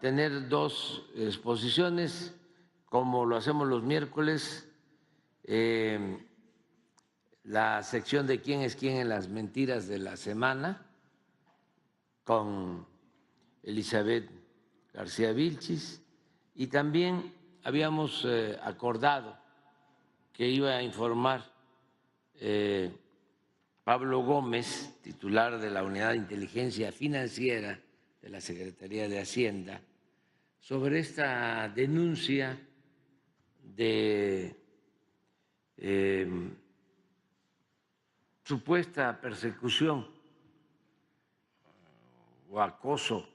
tener dos exposiciones, como lo hacemos los miércoles, la sección de quién es quién en las mentiras de la semana, con Elizabeth García Vilchis, y también habíamos acordado que iba a informar Pablo Gómez, titular de la Unidad de Inteligencia Financiera de la Secretaría de Hacienda, sobre esta denuncia de supuesta persecución o acoso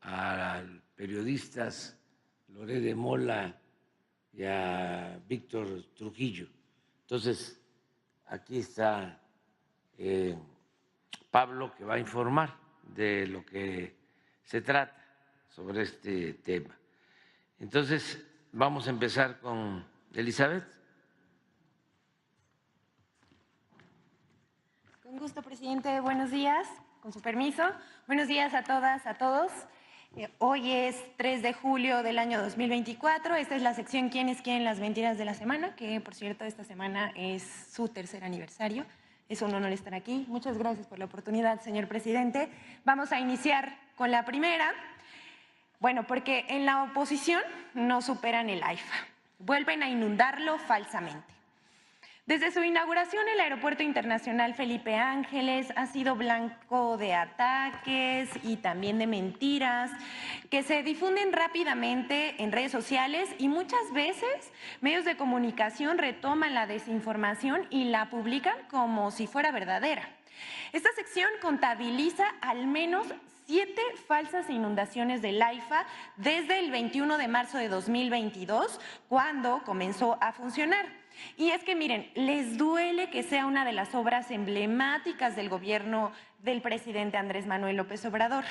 a periodistas Loret de Mola y a Víctor Trujillo. Entonces, aquí está Pablo, que va a informar de lo que se trata sobre este tema. Entonces, vamos a empezar con Elizabeth. Con gusto, presidente. Buenos días. Con su permiso. Buenos días a todas, a todos. Hoy es 3 de julio del año 2024. Esta es la sección ¿Quién es quién? Las mentiras de la semana, que por cierto esta semana es su tercer aniversario. Es un honor estar aquí. Muchas gracias por la oportunidad, señor presidente. Vamos a iniciar con la primera. Bueno, porque en la oposición no superan el AIFA. Vuelven a inundarlo falsamente. Desde su inauguración, el Aeropuerto Internacional Felipe Ángeles ha sido blanco de ataques y también de mentiras que se difunden rápidamente en redes sociales y muchas veces medios de comunicación retoman la desinformación y la publican como si fuera verdadera. Esta sección contabiliza al menos 7 falsas inundaciones del AIFA desde el 21 de marzo de 2022, cuando comenzó a funcionar. Y es que miren, les duele que sea una de las obras emblemáticas del gobierno del presidente Andrés Manuel López Obrador.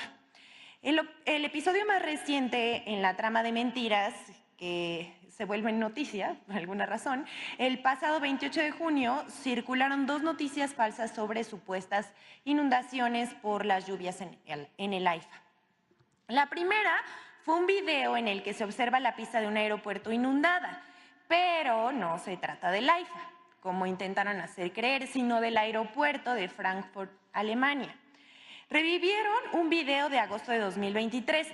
El episodio más reciente en la trama de mentiras que se vuelve noticia por alguna razón, el pasado 28 de junio circularon 2 noticias falsas sobre supuestas inundaciones por las lluvias en el AIFA. La primera fue un video en el que se observa la pista de un aeropuerto inundada, pero no se trata del AIFA, como intentaron hacer creer, sino del aeropuerto de Frankfurt, Alemania. Revivieron un video de agosto de 2023.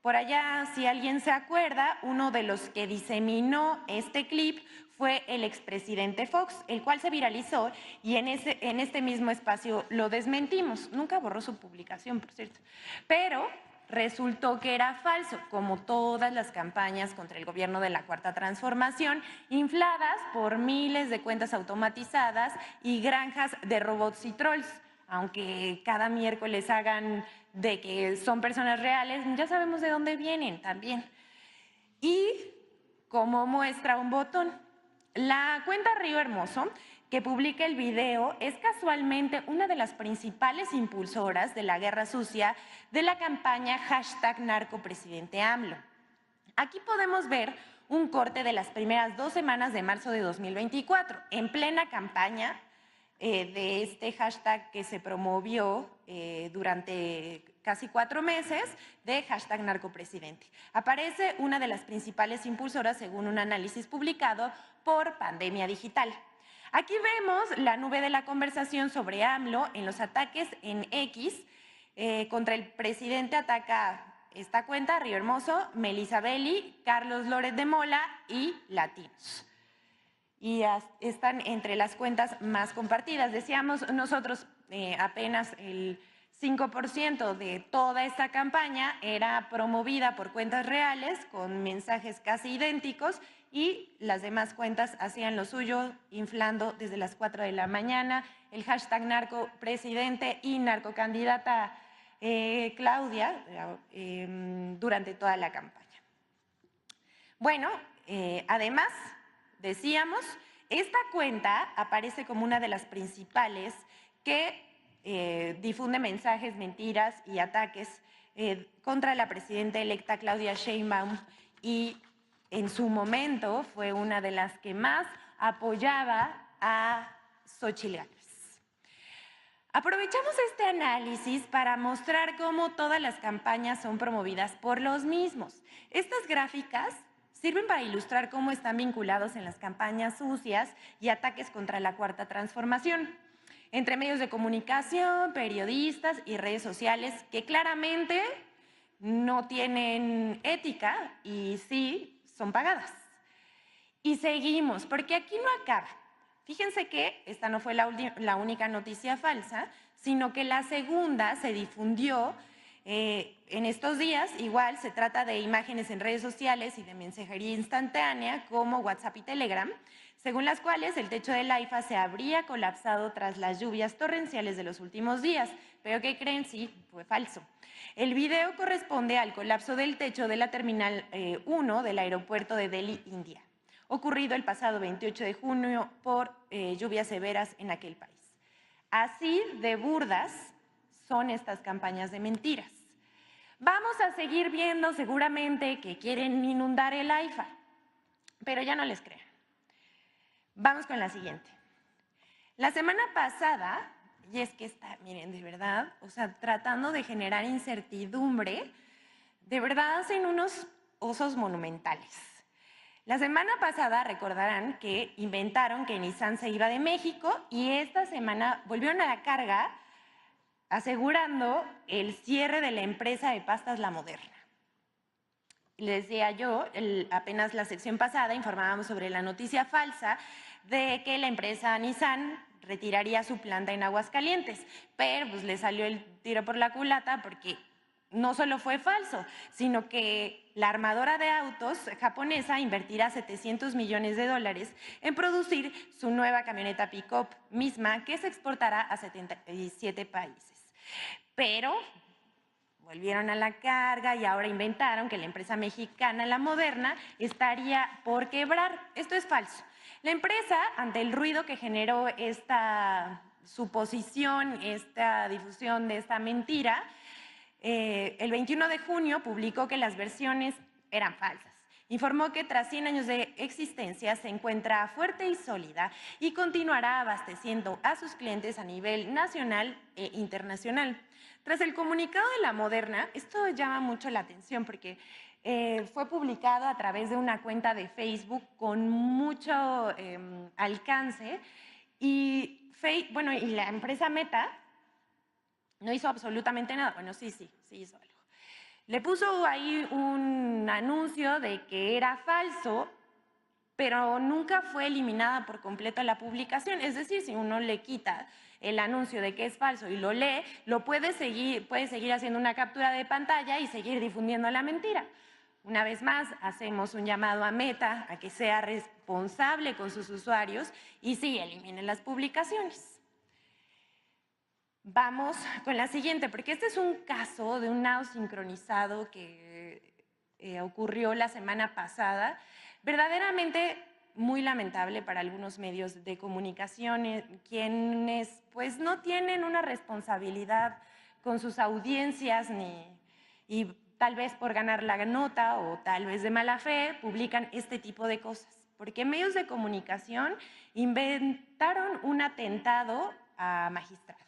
Por allá, si alguien se acuerda, uno de los que diseminó este clip fue el expresidente Fox, el cual se viralizó y en este mismo espacio lo desmentimos. Nunca borró su publicación, por cierto. Pero resultó que era falso, como todas las campañas contra el gobierno de la Cuarta Transformación, infladas por miles de cuentas automatizadas y granjas de robots y trolls. Aunque cada miércoles hagan de que son personas reales, ya sabemos de dónde vienen también. Y como muestra un botón, la cuenta Río Hermoso, que publica el video, es casualmente una de las principales impulsoras de la guerra sucia de la campaña #NarcoPresidente AMLO. Aquí podemos ver un corte de las primeras 2 semanas de marzo de 2024, en plena campaña de este hashtag que se promovió durante casi 4 meses de #NarcoPresidente. Aparece una de las principales impulsoras según un análisis publicado por Pandemia Digital. Aquí vemos la nube de la conversación sobre AMLO en los ataques en X. Contra el presidente ataca esta cuenta, Río Hermoso, Melissa Belli, Carlos Loret de Mola y Latinos. Y están entre las cuentas más compartidas. Decíamos nosotros apenas el 5% de toda esta campaña era promovida por cuentas reales con mensajes casi idénticos y las demás cuentas hacían lo suyo inflando desde las 4 de la mañana el #NarcoPresidente y narcocandidata Claudia durante toda la campaña. Bueno, además, decíamos, esta cuenta aparece como una de las principales que difunde mensajes, mentiras y ataques contra la presidenta electa Claudia Sheinbaum y en su momento fue una de las que más apoyaba a Xochitl Gálvez. Aprovechamos este análisis para mostrar cómo todas las campañas son promovidas por los mismos. Estas gráficas sirven para ilustrar cómo están vinculados en las campañas sucias y ataques contra la Cuarta Transformación, entre medios de comunicación, periodistas y redes sociales que claramente no tienen ética y sí son pagadas. Y seguimos, porque aquí no acaba. Fíjense que esta no fue la única noticia falsa, sino que la segunda se difundió en estos días. Igual se trata de imágenes en redes sociales y de mensajería instantánea como WhatsApp y Telegram, según las cuales el techo del AIFA se habría colapsado tras las lluvias torrenciales de los últimos días. Pero ¿qué creen? Sí, fue falso. El video corresponde al colapso del techo de la Terminal 1 del aeropuerto de Delhi, India, ocurrido el pasado 28 de junio por lluvias severas en aquel país. Así de burdas son estas campañas de mentiras. Vamos a seguir viendo seguramente que quieren inundar el AIFA, pero ya no les crean. Vamos con la siguiente. La semana pasada, y es que está, miren, de verdad, o sea, tratando de generar incertidumbre, de verdad hacen unos osos monumentales. La semana pasada recordarán que inventaron que Nissan se iba de México y esta semana volvieron a la carga asegurando el cierre de la empresa de pastas La Moderna. Les decía yo, apenas la sección pasada informábamos sobre la noticia falsa de que la empresa Nissan retiraría su planta en Aguascalientes, pero pues le salió el tiro por la culata porque no solo fue falso, sino que la armadora de autos japonesa invertirá $700 millones en producir su nueva camioneta pick-up misma que se exportará a 77 países. Pero volvieron a la carga y ahora inventaron que la empresa mexicana La Moderna estaría por quebrar. Esto es falso. La empresa, ante el ruido que generó esta suposición, esta difusión de esta mentira, el 21 de junio publicó que las versiones eran falsas. Informó que tras 100 años de existencia se encuentra fuerte y sólida y continuará abasteciendo a sus clientes a nivel nacional e internacional. Tras el comunicado de La Moderna, esto llama mucho la atención porque fue publicado a través de una cuenta de Facebook con mucho alcance y la empresa Meta no hizo absolutamente nada. Bueno, sí hizo algo. Le puso ahí un anuncio de que era falso, pero nunca fue eliminada por completo la publicación. Es decir, si uno le quita el anuncio de que es falso y lo lee, puede seguir haciendo una captura de pantalla y seguir difundiendo la mentira. Una vez más, hacemos un llamado a Meta a que sea responsable con sus usuarios y sí, eliminen las publicaciones. Vamos con la siguiente, porque este es un caso de un nado sincronizado que ocurrió la semana pasada, verdaderamente muy lamentable para algunos medios de comunicación, quienes pues no tienen una responsabilidad con sus audiencias y tal vez por ganar la nota o tal vez de mala fe publican este tipo de cosas, porque medios de comunicación inventaron un atentado a magistrados.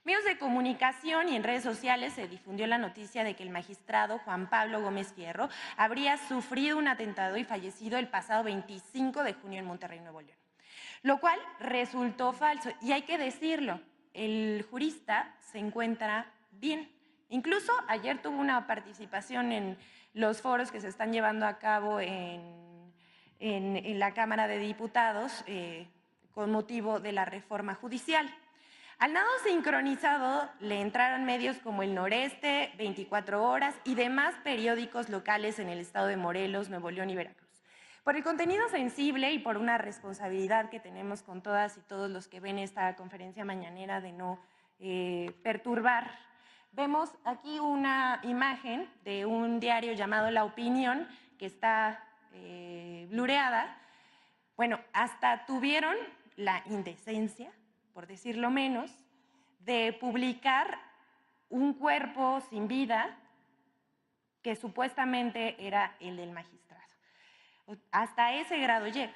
Medios de comunicación y en redes sociales se difundió la noticia de que el magistrado Juan Pablo Gómez Fierro habría sufrido un atentado y fallecido el pasado 25 de junio en Monterrey, Nuevo León, lo cual resultó falso. Y hay que decirlo, el jurista se encuentra bien. Incluso ayer tuvo una participación en los foros que se están llevando a cabo en la Cámara de Diputados con motivo de la reforma judicial. Al nado sincronizado le entraron medios como El Noreste, 24 Horas y demás periódicos locales en el estado de Morelos, Nuevo León y Veracruz. Por el contenido sensible y por una responsabilidad que tenemos con todas y todos los que ven esta conferencia mañanera de no perturbar, vemos aquí una imagen de un diario llamado La Opinión que está blureada. Bueno, hasta tuvieron la indecencia, por decirlo menos, de publicar un cuerpo sin vida que supuestamente era el del magistrado. Hasta ese grado llega.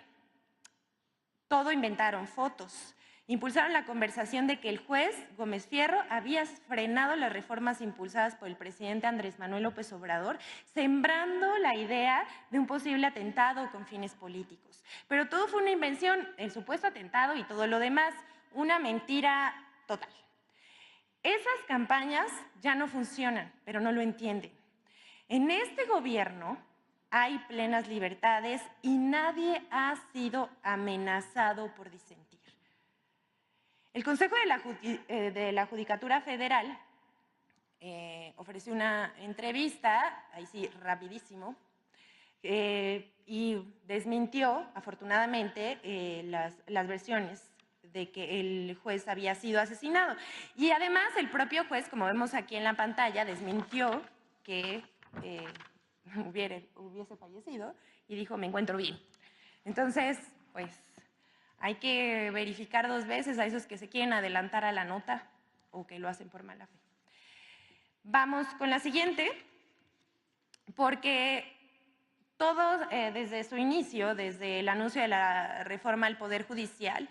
Todo inventaron, fotos, Impulsaron la conversación de que el juez Gómez Fierro había frenado las reformas impulsadas por el presidente Andrés Manuel López Obrador, sembrando la idea de un posible atentado con fines políticos. Pero todo fue una invención, el supuesto atentado y todo lo demás, una mentira total. Esas campañas ya no funcionan, pero no lo entienden. En este gobierno hay plenas libertades y nadie ha sido amenazado por disentir. El Consejo de la Judicatura Federal ofreció una entrevista, ahí sí, rapidísimo, y desmintió, afortunadamente, las versiones de que el juez había sido asesinado. Y además, el propio juez, como vemos aquí en la pantalla, desmintió que hubiese fallecido y dijo, me encuentro bien. Entonces, pues, hay que verificar 2 veces a esos que se quieren adelantar a la nota o que lo hacen por mala fe. Vamos con la siguiente, porque todo desde su inicio, desde el anuncio de la reforma al Poder Judicial,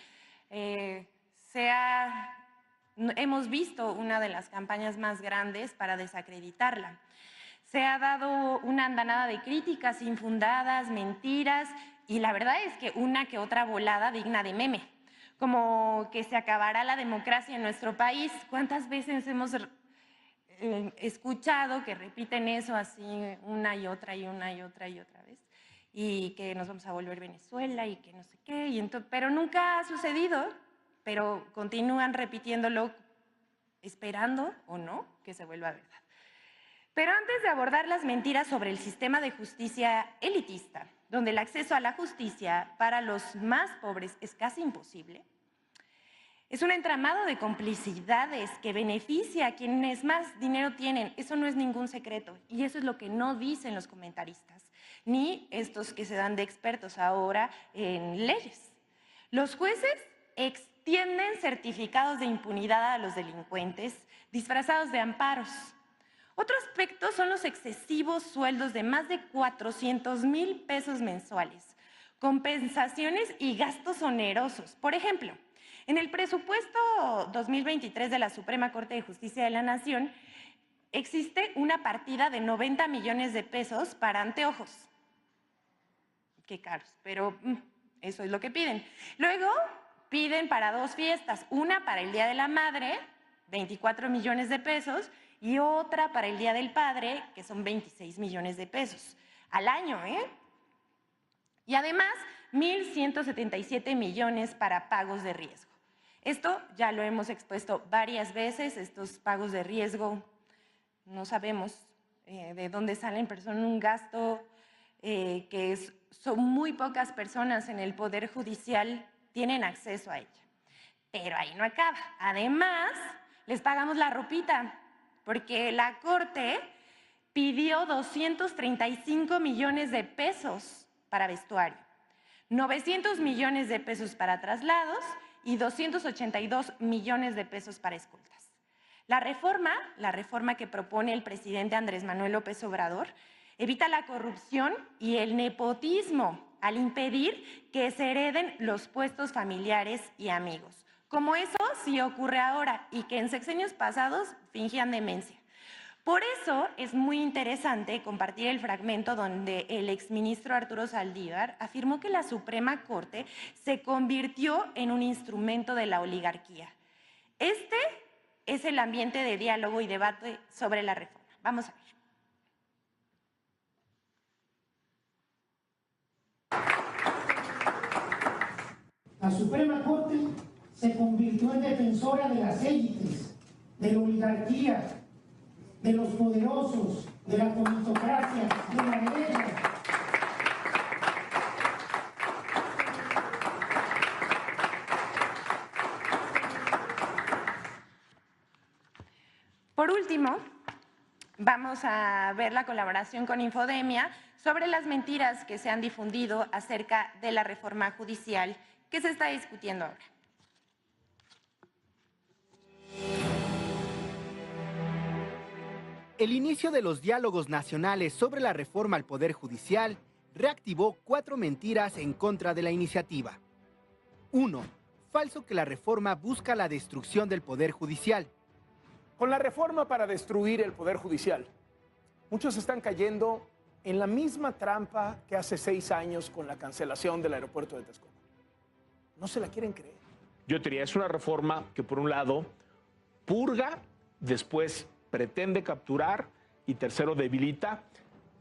hemos visto una de las campañas más grandes para desacreditarla. Se ha dado una andanada de críticas infundadas, mentiras, y la verdad es que una que otra volada digna de meme, como que se acabará la democracia en nuestro país. ¿Cuántas veces hemos escuchado que repiten eso así una y otra y una y otra y otra vez? Y que nos vamos a volver Venezuela y que no sé qué, pero nunca ha sucedido, pero continúan repitiéndolo, esperando o no que se vuelva verdad. Pero antes de abordar las mentiras sobre el sistema de justicia elitista, donde el acceso a la justicia para los más pobres es casi imposible, es un entramado de complicidades que beneficia a quienes más dinero tienen. Eso no es ningún secreto y eso es lo que no dicen los comentaristas, ni estos que se dan de expertos ahora en leyes. Los jueces extienden certificados de impunidad a los delincuentes disfrazados de amparos. Otro aspecto son los excesivos sueldos de más de 400,000 pesos mensuales, compensaciones y gastos onerosos. Por ejemplo, en el presupuesto 2023 de la Suprema Corte de Justicia de la Nación existe una partida de 90 millones de pesos para anteojos. Qué caros, pero eso es lo que piden. Luego piden para 2 fiestas, una para el Día de la Madre, 24 millones de pesos, y otra para el Día del Padre, que son 26 millones de pesos al año, Y además, 1,177 millones para pagos de riesgo. Esto ya lo hemos expuesto varias veces, estos pagos de riesgo, no sabemos de dónde salen, pero son un gasto son muy pocas personas en el Poder Judicial tienen acceso a ella. Pero ahí no acaba. Además, les pagamos la ropita, porque la Corte pidió 235 millones de pesos para vestuario, 900 millones de pesos para traslados y 282 millones de pesos para escoltas. La reforma que propone el presidente Andrés Manuel López Obrador evita la corrupción y el nepotismo al impedir que se hereden los puestos familiares y amigos, como eso sí ocurre ahora y que en sexenios pasados fingían demencia. Por eso es muy interesante compartir el fragmento donde el exministro Arturo Saldívar afirmó que la Suprema Corte se convirtió en un instrumento de la oligarquía. Este es el ambiente de diálogo y debate sobre la reforma. Vamos a ver. La Suprema Corte se convirtió en defensora de las élites, de la oligarquía, de los poderosos, de la politocracia, de la derecha. Por último, vamos a ver la colaboración con Infodemia sobre las mentiras que se han difundido acerca de la reforma judicial que se está discutiendo ahora. El inicio de los diálogos nacionales sobre la reforma al Poder Judicial reactivó 4 mentiras en contra de la iniciativa. 1. falso que la reforma busca la destrucción del Poder Judicial. Con la reforma para destruir el Poder Judicial, muchos están cayendo en la misma trampa que hace 6 años con la cancelación del aeropuerto de Texcoco. No se la quieren creer. Yo diría, es una reforma que por un lado purga, después pretende capturar y tercero debilita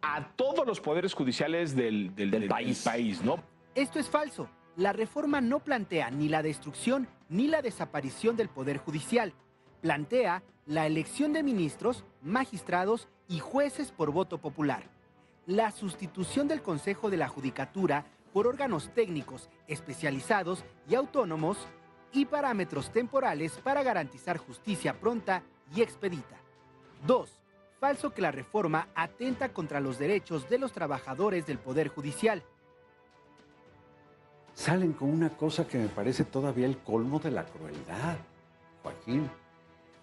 a todos los poderes judiciales del país, ¿no? Esto es falso. La reforma no plantea ni la destrucción ni la desaparición del Poder Judicial. Plantea la elección de ministros, magistrados y jueces por voto popular. La sustitución del Consejo de la Judicatura por órganos técnicos, especializados y autónomos y parámetros temporales para garantizar justicia pronta y expedita. 2. Falso que la reforma atenta contra los derechos de los trabajadores del Poder Judicial. Salen con una cosa que me parece todavía el colmo de la crueldad, Joaquín,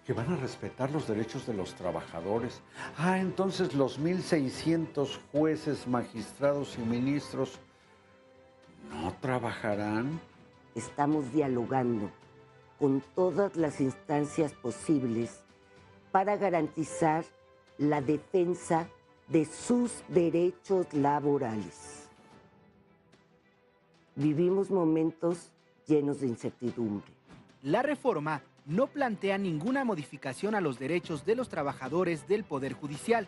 que van a respetar los derechos de los trabajadores. Entonces los 1,600 jueces, magistrados y ministros no trabajarán. Estamos dialogando con todas las instancias posibles para garantizar la defensa de sus derechos laborales. Vivimos momentos llenos de incertidumbre. La reforma no plantea ninguna modificación a los derechos de los trabajadores del Poder Judicial.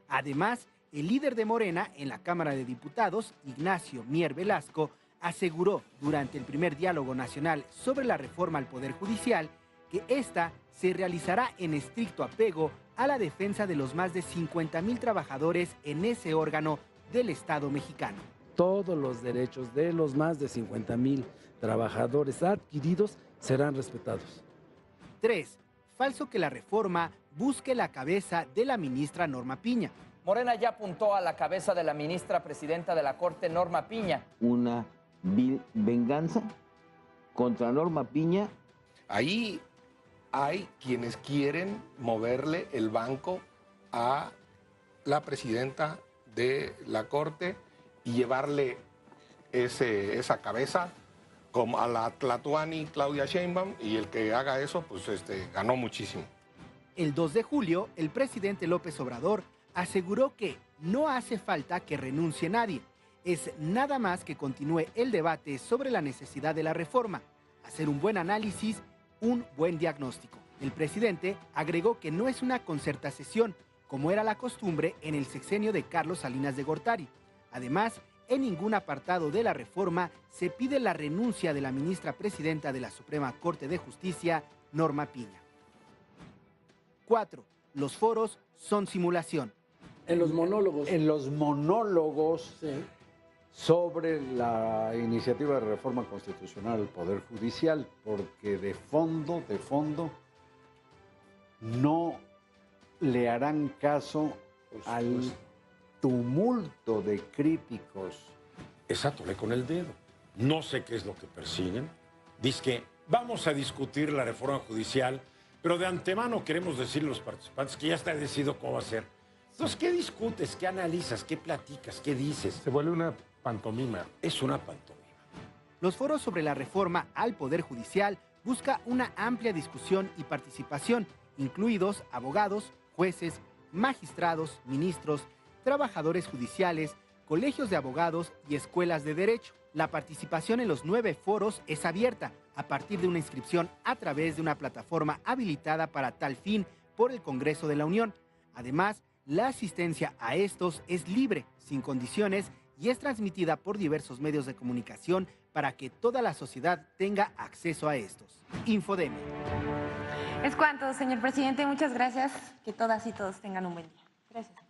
Además, el líder de Morena en la Cámara de Diputados, Ignacio Mier Velasco, aseguró durante el primer diálogo nacional sobre la reforma al Poder Judicial que esta se realizará en estricto apego a la defensa de los más de 50,000 trabajadores en ese órgano del Estado mexicano. Todos los derechos de los más de 50,000 trabajadores adquiridos serán respetados. 3. Falso que la reforma busque la cabeza de la ministra Norma Piña. Morena ya apuntó a la cabeza de la ministra presidenta de la Corte, Norma Piña. Una venganza contra Norma Piña. Ahí hay quienes quieren moverle el banco a la presidenta de la Corte y llevarle esa cabeza como a la Tlatuani Claudia Sheinbaum, y el que haga eso, pues ganó muchísimo. El 2 de julio, el presidente López Obrador aseguró que no hace falta que renuncie nadie. Es nada más que continúe el debate sobre la necesidad de la reforma, hacer un buen análisis, un buen diagnóstico. El presidente agregó que no es una concertación, como era la costumbre en el sexenio de Carlos Salinas de Gortari. Además, en ningún apartado de la reforma se pide la renuncia de la ministra presidenta de la Suprema Corte de Justicia, Norma Piña. 4. Los foros son simulación. En los monólogos. En los monólogos sobre la iniciativa de reforma constitucional al Poder Judicial, porque de fondo, no le harán caso al tumulto de críticos. Es atole con el dedo. No sé qué es lo que persiguen. Dice que vamos a discutir la reforma judicial, pero de antemano queremos decirle a los participantes que ya está decidido cómo va a ser. Entonces, ¿qué discutes? ¿Qué analizas? ¿Qué platicas? ¿Qué dices? Se vuelve una pantomima. Es una pantomima. Los foros sobre la reforma al Poder Judicial busca una amplia discusión y participación, incluidos abogados, jueces, magistrados, ministros, trabajadores judiciales, colegios de abogados y escuelas de derecho. La participación en los 9 foros es abierta a partir de una inscripción a través de una plataforma habilitada para tal fin por el Congreso de la Unión. Además, la asistencia a estos es libre, sin condiciones, y es transmitida por diversos medios de comunicación para que toda la sociedad tenga acceso a estos. Infodemia. Es cuanto, señor presidente. Muchas gracias. Que todas y todos tengan un buen día. Gracias.